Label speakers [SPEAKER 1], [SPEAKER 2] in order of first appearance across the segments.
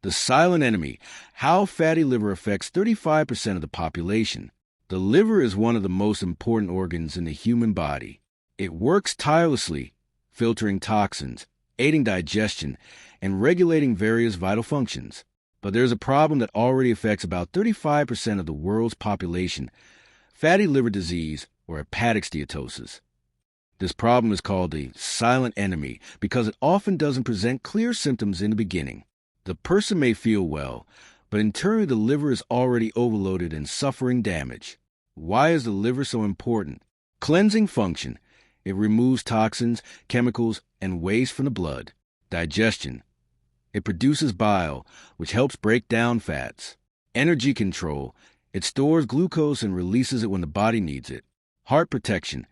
[SPEAKER 1] The silent enemy, how fatty liver affects 35% of the population. The liver is one of the most important organs in the human body. It works tirelessly, filtering toxins, aiding digestion, and regulating various vital functions. But there's a problem that already affects about 35% of the world's population: fatty liver disease, or hepatic steatosis. This problem is called the silent enemy because it often doesn't present clear symptoms in the beginning. The person may feel well, but internally the liver is already overloaded and suffering damage. Why is the liver so important? Cleansing function. It removes toxins, chemicals, and waste from the blood. Digestion. It produces bile, which helps break down fats. Energy control. It stores glucose and releases it when the body needs it. Heart protection.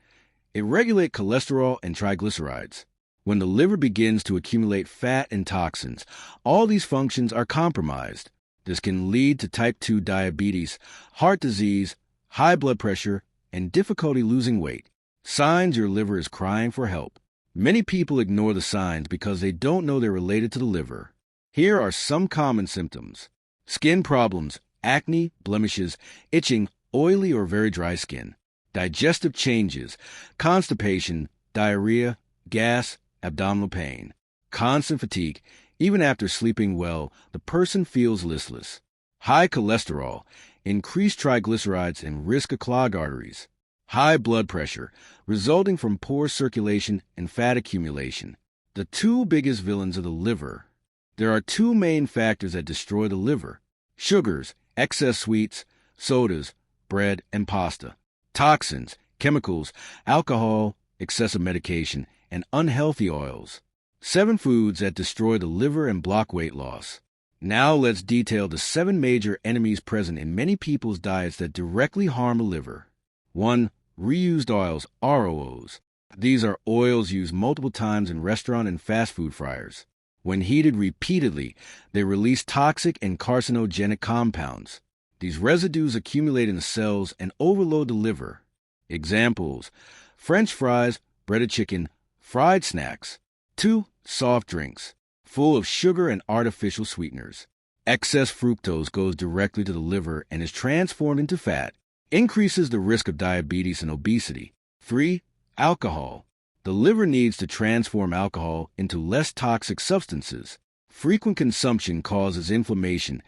[SPEAKER 1] It regulates cholesterol and triglycerides. When the liver begins to accumulate fat and toxins, all these functions are compromised. This can lead to type 2 diabetes, heart disease, high blood pressure, and difficulty losing weight. Signs your liver is crying for help. Many people ignore the signs because they don't know they're related to the liver. Here are some common symptoms: skin problems, acne, blemishes, itching, oily or very dry skin; digestive changes, constipation, diarrhea, gas, abdominal pain; constant fatigue. Even after sleeping well, the person feels listless; high cholesterol, increased triglycerides, and risk of clogged arteries; high blood pressure, resulting from poor circulation and fat accumulation. The two biggest villains of the liver. There are two main factors that destroy the liver: sugars, excess sweets, sodas, bread, and pasta; toxins, chemicals, alcohol, excessive medication, and unhealthy oils. 7 foods that destroy the liver and block weight loss. Now let's detail the 7 major enemies present in many people's diets that directly harm the liver. 1. Reused oils, ROOs. These are oils used multiple times in restaurant and fast food fryers. When heated repeatedly, they release toxic and carcinogenic compounds. These residues accumulate in the cells and overload the liver. Examples: French fries, breaded chicken, fried snacks. 2. Soft drinks, full of sugar and artificial sweeteners. Excess fructose goes directly to the liver and is transformed into fat, increases the risk of diabetes and obesity. 3. Alcohol. The liver needs to transform alcohol into less toxic substances. Frequent consumption causes inflammation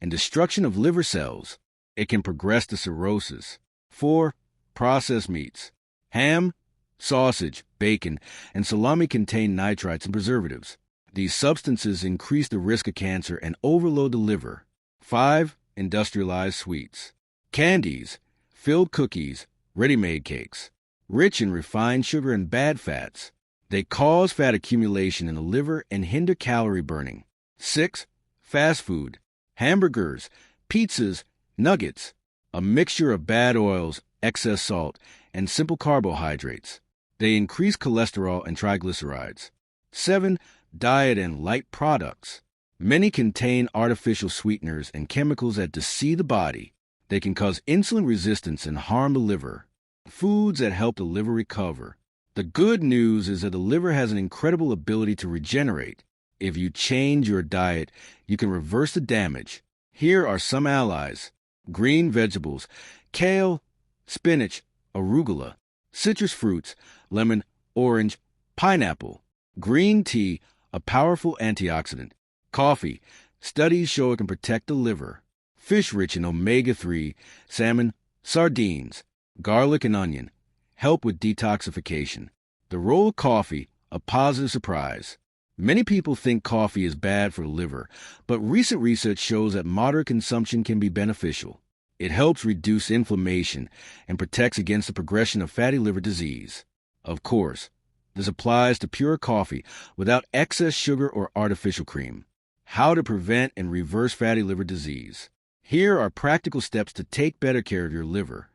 [SPEAKER 1] and destruction of liver cells. It can progress to cirrhosis. 4. Processed meats. Ham, sausage, bacon, and salami contain nitrites and preservatives. These substances increase the risk of cancer and overload the liver. 5. Industrialized sweets. Candies, filled cookies, ready-made cakes, rich in refined sugar and bad fats. They cause fat accumulation in the liver and hinder calorie burning. 6. Fast food. Hamburgers, pizzas, nuggets. A mixture of bad oils, excess salt, and simple carbohydrates. They increase cholesterol and triglycerides. 7. Diet and light products. Many contain artificial sweeteners and chemicals that deceive the body. They can cause insulin resistance and harm the liver. Foods that help the liver recover. The good news is that the liver has an incredible ability to regenerate. If you change your diet, you can reverse the damage. Here are some allies: green vegetables, kale, spinach, arugula; citrus fruits, lemon, orange, pineapple; green tea, a powerful antioxidant; coffee. Studies show it can protect the liver; fish rich in omega-3, salmon, sardines; garlic and onion, help with detoxification. The role of coffee, a positive surprise. Many people think coffee is bad for the liver, but recent research shows that moderate consumption can be beneficial. It helps reduce inflammation and protects against the progression of fatty liver disease. Of course, this applies to pure coffee without excess sugar or artificial cream. How to prevent and reverse fatty liver disease. Here are practical steps to take better care of your liver.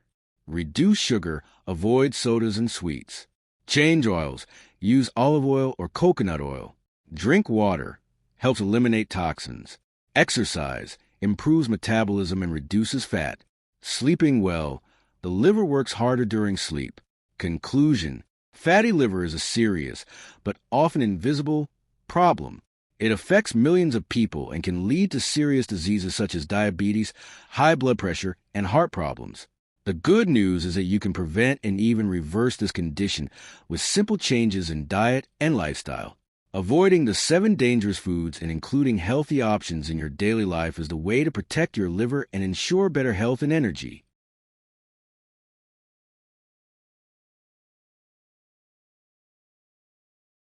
[SPEAKER 1] Reduce sugar, avoid sodas and sweets. Change oils, use olive oil or coconut oil. Drink water, helps eliminate toxins. Exercise, improves metabolism and reduces fat. Sleeping well, the liver works harder during sleep. Conclusion: fatty liver is a serious, but often invisible, problem. It affects millions of people and can lead to serious diseases such as diabetes, high blood pressure, and heart problems. The good news is that you can prevent and even reverse this condition with simple changes in diet and lifestyle. Avoiding the 7 dangerous foods and including healthy options in your daily life is the way to protect your liver and ensure better health and energy.